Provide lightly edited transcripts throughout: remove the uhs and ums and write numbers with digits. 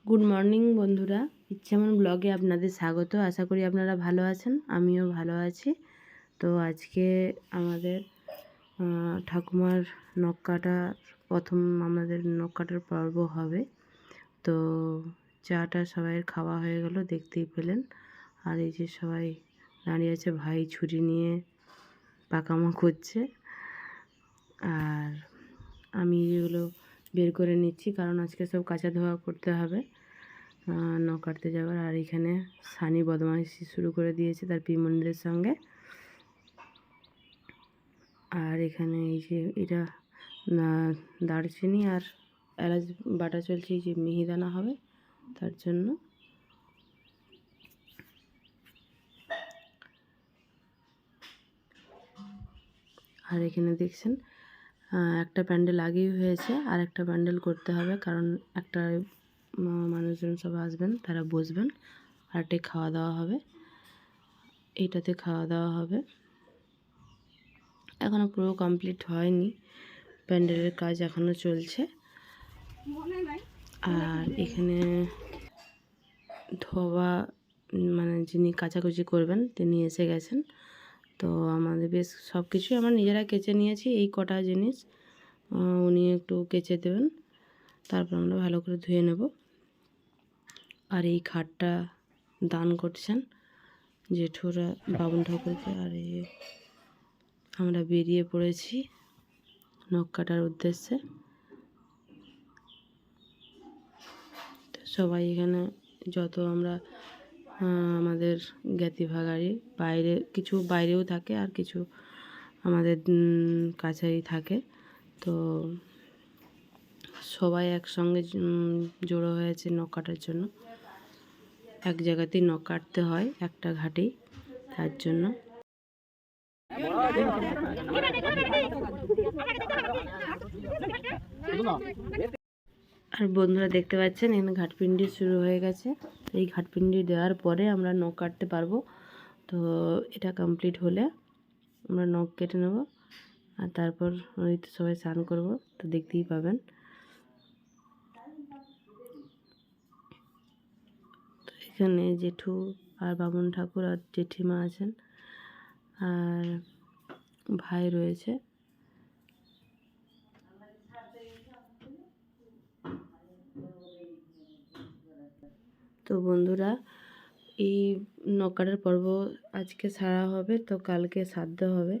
Good morning বন্ধুরা, ইচ্ছামন ব্লগে আপনাদের স্বাগত। আশা করি আপনারা ভালো আছেন, আমিও ভালো আছি। তো আজকে আমাদের ঠাকুমার নখ কাটার প্রথম আমাদের নখ কাটার পর্ব হবে। তো চাটা সবাই খাওয়া হয়ে গেল, দেখতেই পেলেন। আর এই যে সবাই দাঁড়িয়ে আছে, ভাই ছুরি নিয়ে পাকামো করছে। আর আমি এগুলো বের করে নিচ্ছি, কারণ আজকে সব কাঁচা ধোয়া করতে হবে নখ কাটতে যাবার। আর এখানে সানি বদমাইশি শুরু করে দিয়েছে তার পিমনিদের সঙ্গে। আর এখানে এই যে এটা দারচিনি আর এলাচ বাটা চলছে, এই যে মিহিদানা হবে তার জন্য। আর এখানে দেখছেন একটা প্যান্ডেল আগেই হয়েছে, আর একটা প্যান্ডেল করতে হবে, কারণ একটা মানুষজন সব আসবেন, তারা বসবেন, আর একটা খাওয়া দাওয়া হবে। এইটাতে খাওয়া দাওয়া হবে, এখনও পুরো কমপ্লিট হয়নি, প্যান্ডেলের কাজ এখনও চলছে। আর এখানে ধোয়া মানে যিনি কাচাকুচি করবেন তিনি এসে গেছেন। তো আমাদের বেশ সব কিছুই আমরা নিজেরা কেচে নিয়েছি, এই কটা জিনিস উনি একটু কেচে দেবেন, তারপর আমরা ভালো করে ধুয়ে নেব। আর এই খাটটা দান করছেন জেঠুরা বাবুন ঠাকুরকে। আর এই আমরা বেরিয়ে পড়েছি নখ কাটার উদ্দেশ্যে। সবাই এখানে যত আমরা আমাদের জ্ঞাতি ভাগাড়ি বাইরে কিছু বাইরেও থাকে, আর কিছু আমাদের কাছেই থাকে। তো সবাই একসঙ্গে জড়ো হয়েছে নখ কাটার জন্য। এক জায়গাতেই নখ কাটতে হয়, একটা ঘাটেই, তার জন্য। আর বন্ধুরা দেখতে পাচ্ছেন এখানে ঘাটপিন্ডি শুরু হয়ে গেছে। এই ঘাটপিন্ডি দেওয়ার পরে আমরা নখ কাটতে পারবো। তো এটা কমপ্লিট হলে আমরা নখ কেটে নেব, আর তারপর নদীতে সবাই স্নান করব, তো দেখতেই পাবেন। তো এখানে জেঠু আর বামুন ঠাকুর আর জেঠিমা আছেন, আর ভাই রয়েছে। তো বন্ধুরা, এই নখ কাটার পর্ব আজকে সারা হবে, তো কালকে শ্রাদ্ধ হবে।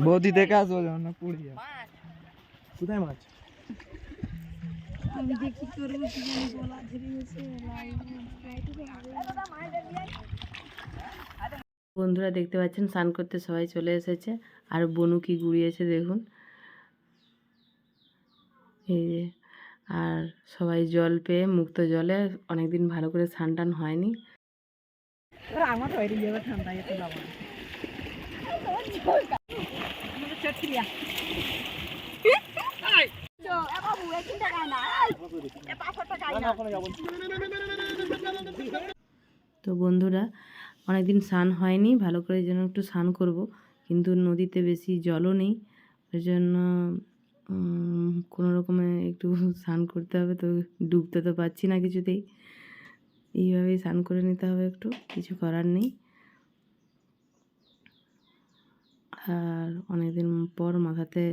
বৌদি দেখে আসবো না পুড়িয়ে কোথায় মাছ আমি দেখি করবো কি জানি বলা ধরিয়েছে। বন্ধুরা দেখতে পাচ্ছেন স্নান করতে সবাই চলে এসেছে, আর বনু কি গুড়িয়েছে দেখুন, এই যে। আর সবাই জল পেয়ে মুক্ত জলে, অনেকদিন ভালো করে স্নান টান হয়নি। তো বন্ধুরা, অনেকদিন স্নান হয়নি, ভালো করে যেন একটু স্নান করব, কিন্তু নদীতে বেশি জলও নেই, ওই জন্য কোনো রকমে একটু স্নান করতে হবে। তো ডুবতে তো পারছি না কিছুতেই, এইভাবেই স্নান করে নিতে হবে, একটু কিছু করার নেই। আর অনেক দিন পর মাথাতে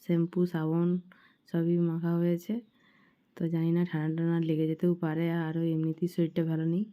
শ্যাম্পু সাবান সবই মাখা হয়েছে, তো জানি না ঠান্ডা টান্ডা লেগে যেতেও পারে, আরও এমনিতেই শরীরটা ভালো নেই।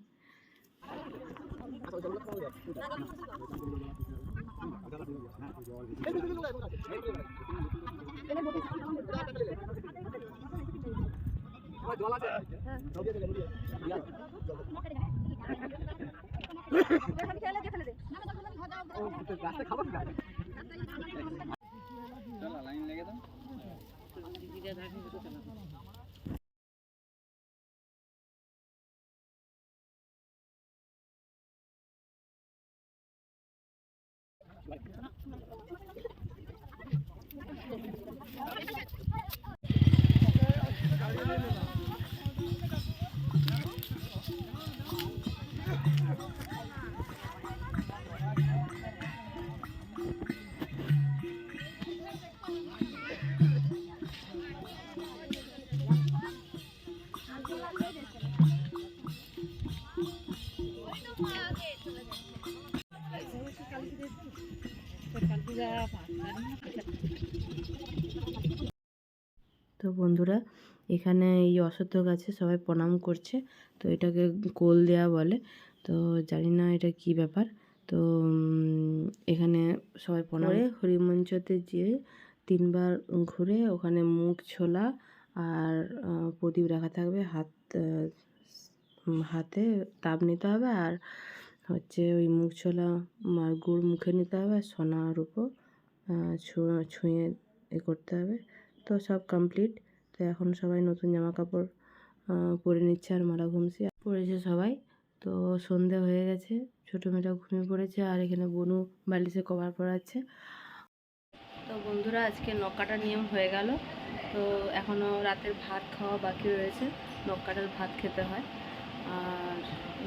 তো বন্ধুরা, এখানে এই অশ্বত্থ গাছে সবাই প্রণাম করছে, তো এটাকে কোল দেওয়া বলে। তো জানি না এটা কি ব্যাপার। তো এখানে সবাই প্রণাম করে হরিমঞ্চতে যেয়ে 3 বার ঘুরে ওখানে মুখ ছোলা আর প্রদীপ রাখা থাকবে, হাতে তাপ নিতে হবে, আর হচ্ছে ওই মুখ ছোলা আর গুড় মুখে নিতে হবে, আর সোনা রূপো ছুঁয়ে করতে হবে। তো সব কমপ্লিট। তো এখন সবাই নতুন জামা কাপড় পরে নিচ্ছে আর মালা ঘুমসি পরেছে সবাই। তো সন্ধে হয়ে গেছে, ছোটো মেয়েটা ঘুমিয়ে পড়েছে, আর এখানে বনু বালিশে কভার পরাচ্ছে। তো বন্ধুরা, আজকে নখ কাটার নিয়ম হয়ে গেল। তো এখনও রাতের ভাত খাওয়া বাকি রয়েছে, নখ কাটার ভাত খেতে হয়। আর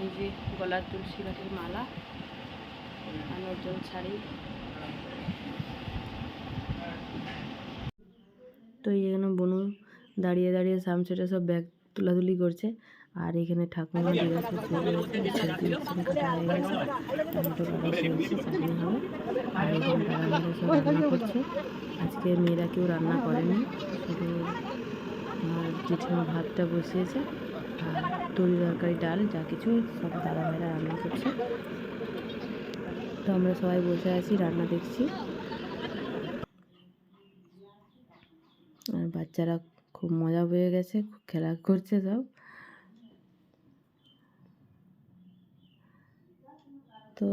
এই যে গলার তুলসী গাছের মালা আর নতুন শাড়ি। তো এখানে বনু দাঁড়িয়ে দাঁড়িয়ে সামসেটে সব ব্যাগ তুলাতুলি করছে, আর এখানে ঠাকুমা জিজ্ঞাসা শুয়ে রয়েছে, কাটা হয়ে গেছে, টমেটো কাটা চলছে, চাটনি হবে। আর এখানে দাদারা সব রান্না করছে। আজকে মেয়েরা কেউ রান্না করেনি, শুধু আমার জেঠিমা ভাতটা বসিয়েছে, আর তরি তরকারি ডাল যা কিছু সব দাদা ভাইরা রান্না করছে। তো আমরা সবাই বসে আছি, রান্না দেখছি। আর বাচ্চারা খুব মজা পেয়ে গেছে, খুব খেলা করছে সব। তো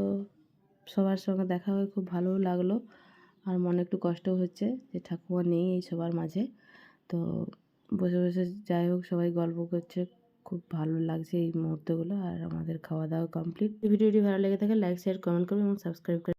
সবার সঙ্গে দেখা হয়ে খুব ভালোও লাগলো, আর মনে একটু কষ্টও হচ্ছে যে ঠাকুমা নেই এই সবার মাঝে। তো বসে বসে যাই হোক সবাই গল্প করছে, খুব ভালো লাগছে এই মুহূর্তগুলো। আর আমাদের খাওয়া দাওয়া কমপ্লিট। ভিডিওটি ভালো লেগে থাকে লাইক শেয়ার কমেন্ট করবে এবং সাবস্ক্রাইব করে